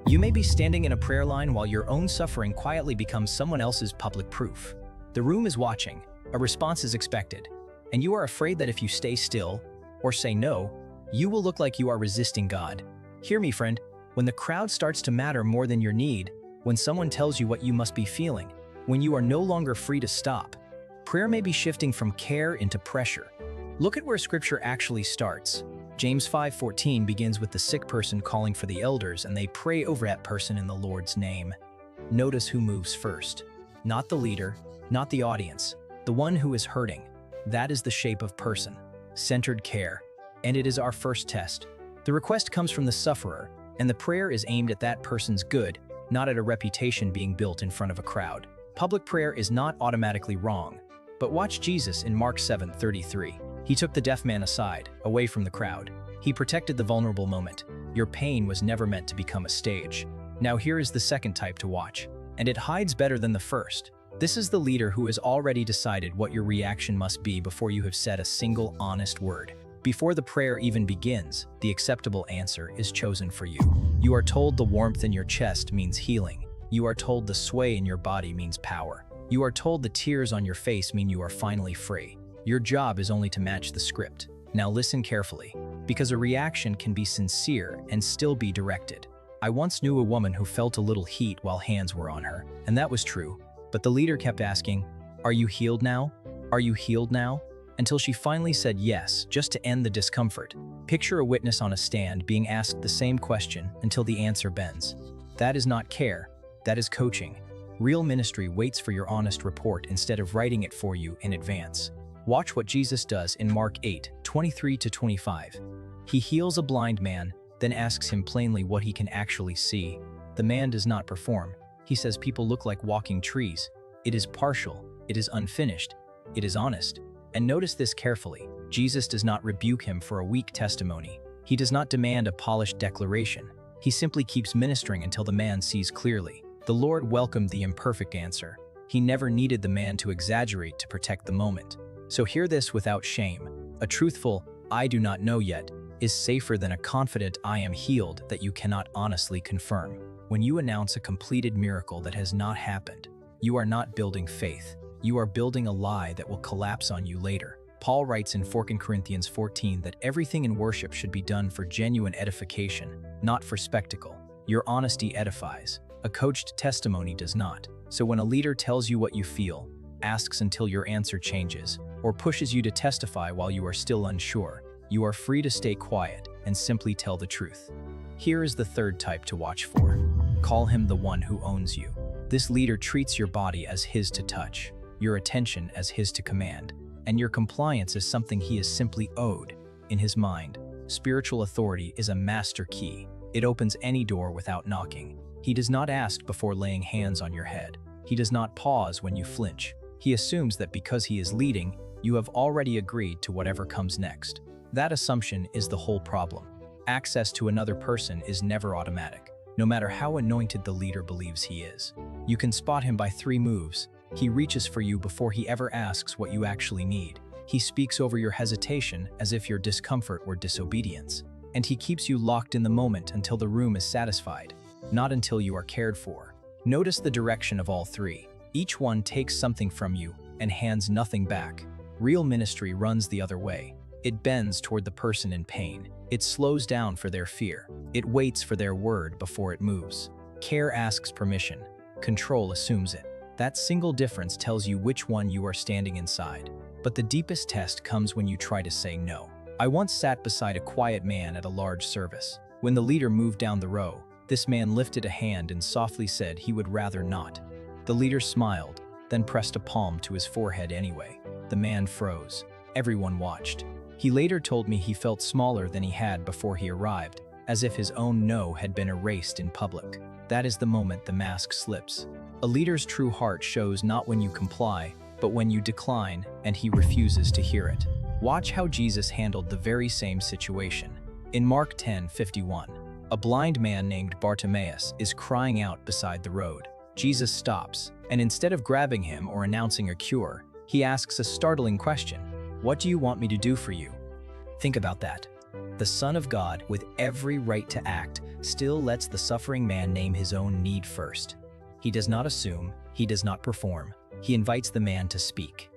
You may be standing in a prayer line while your own suffering quietly becomes someone else's public proof. The room is watching, a response is expected, and you are afraid that if you stay still or say no, you will look like you are resisting God. Hear me, friend, when the crowd starts to matter more than your need, when someone tells you what you must be feeling, when you are no longer free to stop, prayer may be shifting from care into pressure. Look at where Scripture actually starts. James 5:14 begins with the sick person calling for the elders, and they pray over that person in the Lord's name. Notice who moves first. Not the leader, not the audience, the one who is hurting. That is the shape of person, centered care, and it is our first test. The request comes from the sufferer, and the prayer is aimed at that person's good, not at a reputation being built in front of a crowd. Public prayer is not automatically wrong, but watch Jesus in Mark 7:33. He took the deaf man aside, away from the crowd. He protected the vulnerable moment. Your pain was never meant to become a stage. Now here is the second type to watch, and it hides better than the first. This is the leader who has already decided what your reaction must be before you have said a single honest word. Before the prayer even begins, the acceptable answer is chosen for you. You are told the warmth in your chest means healing. You are told the sway in your body means power. You are told the tears on your face mean you are finally free. Your job is only to match the script. Now listen carefully, because a reaction can be sincere and still be directed. I once knew a woman who felt a little heat while hands were on her, and that was true. But the leader kept asking, "Are you healed now? Are you healed now?" Until she finally said yes, just to end the discomfort. Picture a witness on a stand being asked the same question until the answer bends. That is not care, that is coaching. Real ministry waits for your honest report instead of writing it for you in advance. Watch what Jesus does in Mark 8:23-25. He heals a blind man, then asks him plainly what he can actually see. The man does not perform. He says people look like walking trees. It is partial, it is unfinished, it is honest. And notice this carefully. Jesus does not rebuke him for a weak testimony. He does not demand a polished declaration. He simply keeps ministering until the man sees clearly. The Lord welcomed the imperfect answer. He never needed the man to exaggerate to protect the moment. So hear this without shame. A truthful, "I do not know yet," is safer than a confident, "I am healed," that you cannot honestly confirm. When you announce a completed miracle that has not happened, you are not building faith. You are building a lie that will collapse on you later. Paul writes in 2 Corinthians 14 that everything in worship should be done for genuine edification, not for spectacle. Your honesty edifies. A coached testimony does not. So when a leader tells you what you feel, asks until your answer changes, or pushes you to testify while you are still unsure, you are free to stay quiet and simply tell the truth. Here is the third type to watch for. Call him the one who owns you. This leader treats your body as his to touch, your attention as his to command, and your compliance as something he is simply owed. In his mind, spiritual authority is a master key. It opens any door without knocking. He does not ask before laying hands on your head. He does not pause when you flinch. He assumes that because he is leading, you have already agreed to whatever comes next. That assumption is the whole problem. Access to another person is never automatic, no matter how anointed the leader believes he is. You can spot him by 3 moves. He reaches for you before he ever asks what you actually need. He speaks over your hesitation as if your discomfort were disobedience. And he keeps you locked in the moment until the room is satisfied, not until you are cared for. Notice the direction of all 3. Each one takes something from you and hands nothing back. Real ministry runs the other way. It bends toward the person in pain. It slows down for their fear. It waits for their word before it moves. Care asks permission. Control assumes it. That single difference tells you which one you are standing inside. But the deepest test comes when you try to say no. I once sat beside a quiet man at a large service. When the leader moved down the row, this man lifted a hand and softly said he would rather not. The leader smiled, then pressed a palm to his forehead anyway. The man froze. Everyone watched. He later told me he felt smaller than he had before he arrived, as if his own no had been erased in public. That is the moment the mask slips. A leader's true heart shows not when you comply, but when you decline and he refuses to hear it. Watch how Jesus handled the very same situation. In Mark 10:51, a blind man named Bartimaeus is crying out beside the road. Jesus stops, and instead of grabbing him or announcing a cure, he asks a startling question. "What do you want me to do for you?" Think about that. The Son of God, with every right to act, still lets the suffering man name his own need first. He does not assume, he does not perform, he invites the man to speak.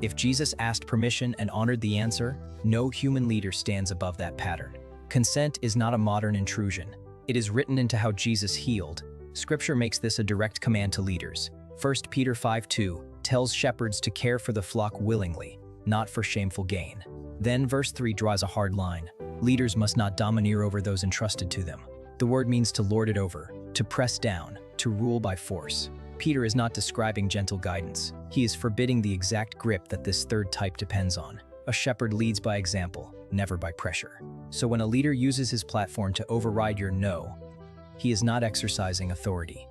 If Jesus asked permission and honored the answer, no human leader stands above that pattern. Consent is not a modern intrusion. It is written into how Jesus healed. Scripture makes this a direct command to leaders. 1 Peter 5:2 tells shepherds to care for the flock willingly, not for shameful gain. Then verse 3 draws a hard line. Leaders must not domineer over those entrusted to them. The word means to lord it over, to press down, to rule by force. Peter is not describing gentle guidance. He is forbidding the exact grip that this third type depends on. A shepherd leads by example, never by pressure. So when a leader uses his platform to override your no, he is not exercising authority.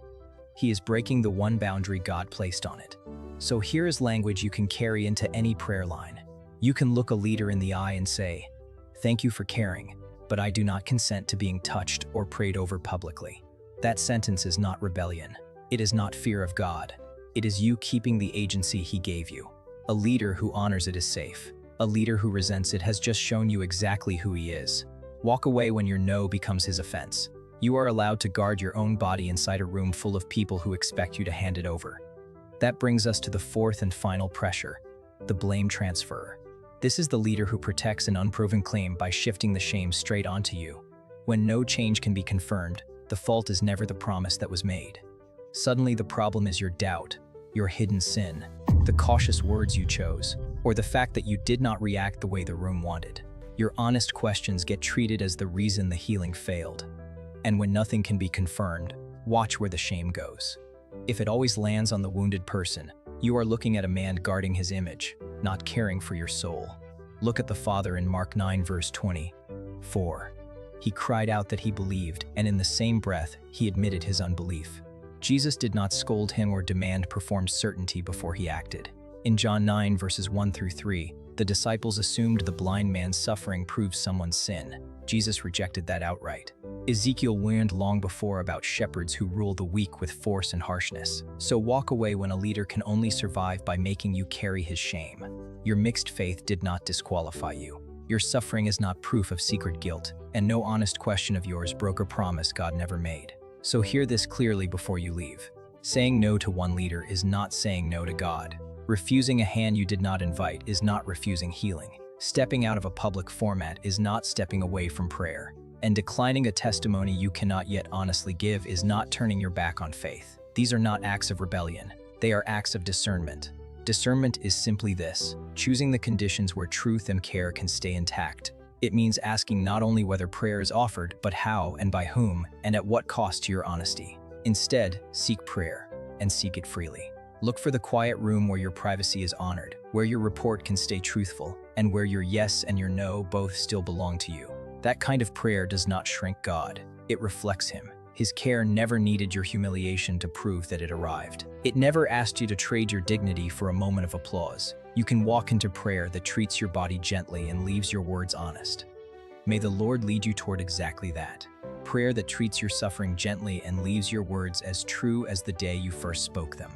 He is breaking the one boundary God placed on it. So here is language you can carry into any prayer line. You can look a leader in the eye and say, "Thank you for caring, but I do not consent to being touched or prayed over publicly." That sentence is not rebellion. It is not fear of God. It is you keeping the agency He gave you. A leader who honors it is safe. A leader who resents it has just shown you exactly who he is. Walk away when your no becomes his offense. You are allowed to guard your own body inside a room full of people who expect you to hand it over. That brings us to the fourth and final pressure, the blame transfer. This is the leader who protects an unproven claim by shifting the shame straight onto you. When no change can be confirmed, the fault is never the promise that was made. Suddenly the problem is your doubt, your hidden sin, the cautious words you chose, or the fact that you did not react the way the room wanted. Your honest questions get treated as the reason the healing failed. And when nothing can be confirmed, watch where the shame goes. If it always lands on the wounded person, you are looking at a man guarding his image, not caring for your soul. Look at the Father in Mark 9 verse 24. He cried out that he believed, and in the same breath, he admitted his unbelief. Jesus did not scold him or demand performed certainty before he acted. In John 9 verses 1 through 3, the disciples assumed the blind man's suffering proved someone's sin. Jesus rejected that outright. Ezekiel warned long before about shepherds who rule the weak with force and harshness. So walk away when a leader can only survive by making you carry his shame. Your mixed faith did not disqualify you. Your suffering is not proof of secret guilt, and no honest question of yours broke a promise God never made. So hear this clearly before you leave. Saying no to one leader is not saying no to God. Refusing a hand you did not invite is not refusing healing. Stepping out of a public format is not stepping away from prayer. And declining a testimony you cannot yet honestly give is not turning your back on faith. These are not acts of rebellion. They are acts of discernment. Discernment is simply this: choosing the conditions where truth and care can stay intact. It means asking not only whether prayer is offered, but how and by whom, and at what cost to your honesty. Instead, seek prayer, and seek it freely. Look for the quiet room where your privacy is honored, where your report can stay truthful, and where your yes and your no both still belong to you. That kind of prayer does not shrink God. It reflects Him. His care never needed your humiliation to prove that it arrived. It never asked you to trade your dignity for a moment of applause. You can walk into prayer that treats your body gently and leaves your words honest. May the Lord lead you toward exactly that. Prayer that treats your suffering gently and leaves your words as true as the day you first spoke them.